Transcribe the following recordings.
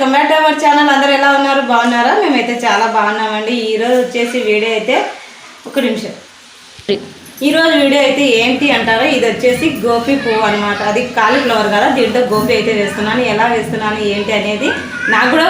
Welcome back to our channel. అందరూ ఎలా ఉన్నారు? బాగున్నారా? మేమైతే చాలా బాగున్నామండి. ఈరోజు వచ్చేసి వీడియో అయితే ఒక నిమిషం. ఈరోజు వీడియో అయితే ఏంటి అంటారో, ఇది వచ్చేసి గోపి పువ్వు అనమాట. అది కాలీఫ్లవర్ కదా, దీంట్లో గోపి అయితే వేస్తున్నాను. ఎలా వేస్తున్నాను ఏంటి అనేది నాకు కూడా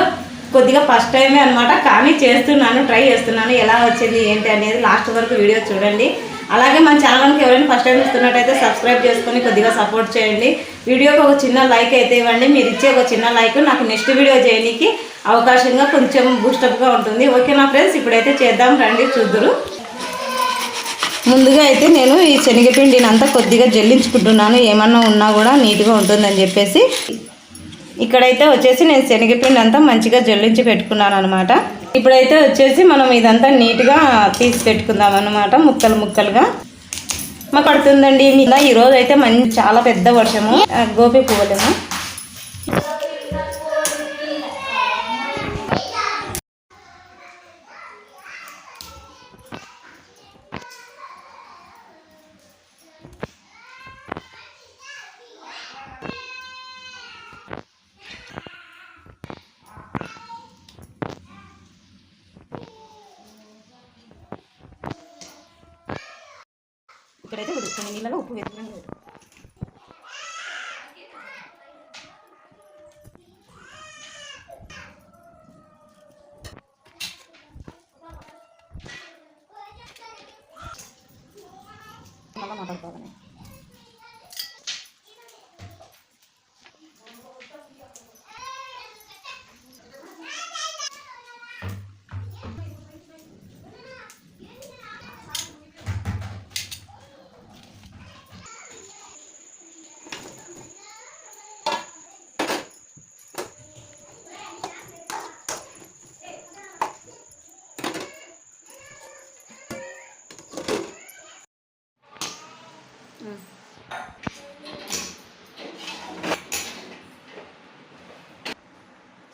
కొద్దిగా ఫస్ట్ టైమే అనమాట, కానీ చేస్తున్నాను, ట్రై చేస్తున్నాను. ఎలా వచ్చింది ఏంటి అనేది లాస్ట్ వరకు వీడియో చూడండి. అలాగే మన ఛానల్కి ఎవరైనా ఫస్ట్ టైం చూస్తున్నట్టయితే సబ్స్క్రైబ్ చేసుకొని కొద్దిగా సపోర్ట్ చేయండి. వీడియోకి ఒక చిన్న లైక్ అయితే ఇవ్వండి. మీరు ఇచ్చే ఒక చిన్న లైక్ నాకు నెక్స్ట్ వీడియో చేయడానికి అవకాశంగా కొంచెం బూస్టప్గా ఉంటుంది. ఓకే నా ఫ్రెండ్స్, ఇప్పుడైతే చేద్దాం రండి, చూద్దురు. ముందుగా అయితే నేను ఈ శనగపిండిని అంతా కొద్దిగా జల్లించుకుంటున్నాను, ఏమన్నా ఉన్నా కూడా నీట్గా ఉంటుందని చెప్పేసి. ఇక్కడైతే వచ్చేసి నేను శనగపిండి అంతా మంచిగా జల్లించి పెట్టుకున్నాను అనమాట. ఇప్పుడైతే వచ్చేసి మనం ఇదంతా నీట్గా తీసి పెట్టుకుందాం అనమాట, ముక్కలు ముక్కలుగా. మాకు పడుతుందండి ఈరోజు అయితే చాలా పెద్ద వర్షము. గోపి పువ్వులేమో ఇక్కడైతే ఉడుకుతుంది. నీళ్ళలో ఉప్పు వేసుకుని మళ్ళీ మాట్లాడుకోవాలి.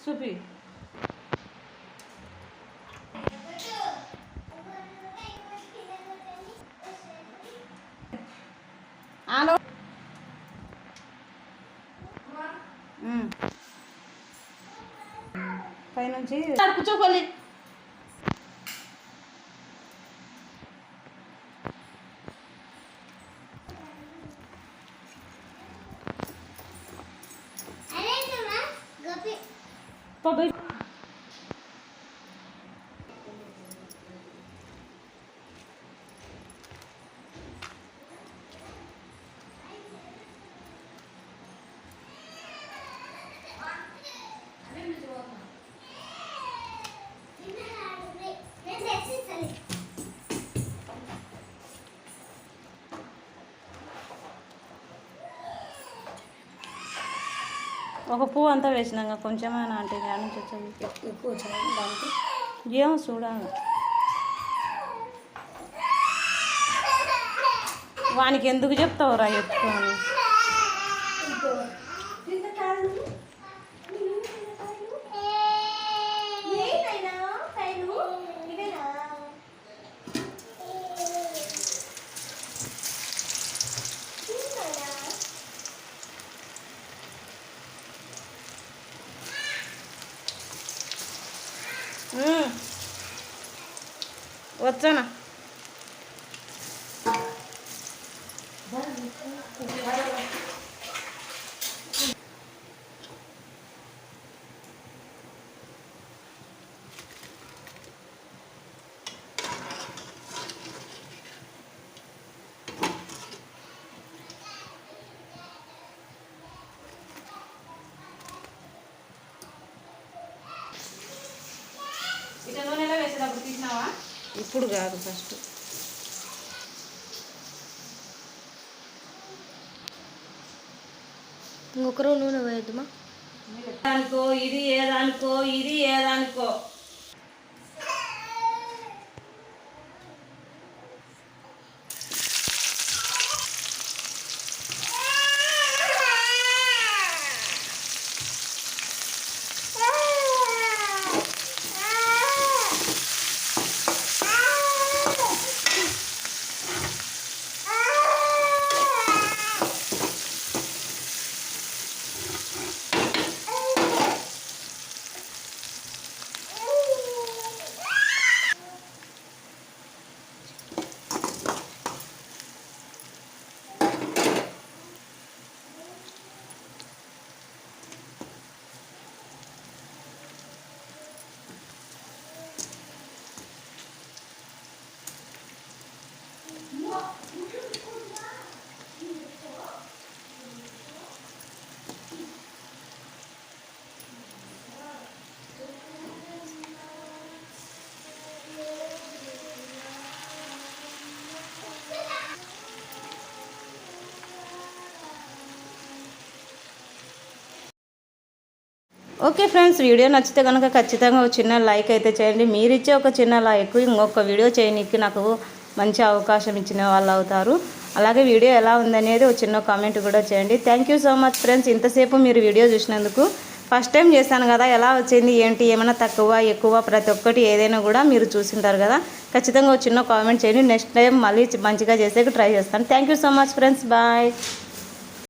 చూపి హలో పైనుంచి కూర్చోకోవాలి. ఒక పువ్వు అంతా వేసినాక కొంచెమైనా అంటే నుంచి వచ్చేది ఎక్కువ దానికి ఏమో చూడాలి. వానికి ఎందుకు చెప్తావురా ఎత్తుకొని? వచ్చానా ఇట్లా నూనెలో వేసేటప్పుడు తీసినావా? ఇప్పుడు కాదు, ఫస్ట్ ఇంకొకరు నూనె వేయద్దుమా. దానికో ఇది ఏదానికో ఇది ఏదానికో. ఓకే ఫ్రెండ్స్, వీడియో నచ్చితే కనుక ఖచ్చితంగా ఒక చిన్న లైక్ అయితే చేయండి. మీరు ఇచ్చే ఒక చిన్న లైక్ ఇంకొక వీడియో చేయడానికి నాకు మంచి అవకాశం ఇచ్చిన వాళ్ళు అవుతారు. అలాగే వీడియో ఎలా ఉందనేది ఒక చిన్న కామెంట్ కూడా చేయండి. Thank you so much friends, ఇంతసేపు మీరు వీడియో చూసినందుకు. ఫస్ట్ టైం చేశాను కదా, ఎలా వచ్చింది ఏంటి, ఏమైనా తక్కువ ఎక్కువ ప్రతి ఒక్కటి ఏదైనా కూడా మీరు చూసింటారు కదా. ఖచ్చితంగా ఒక చిన్న కామెంట్ చేయండి. నెక్స్ట్ టైం మళ్ళీ మంచిగా చేసేకి ట్రై చేస్తాను. Thank you so much friends, bye.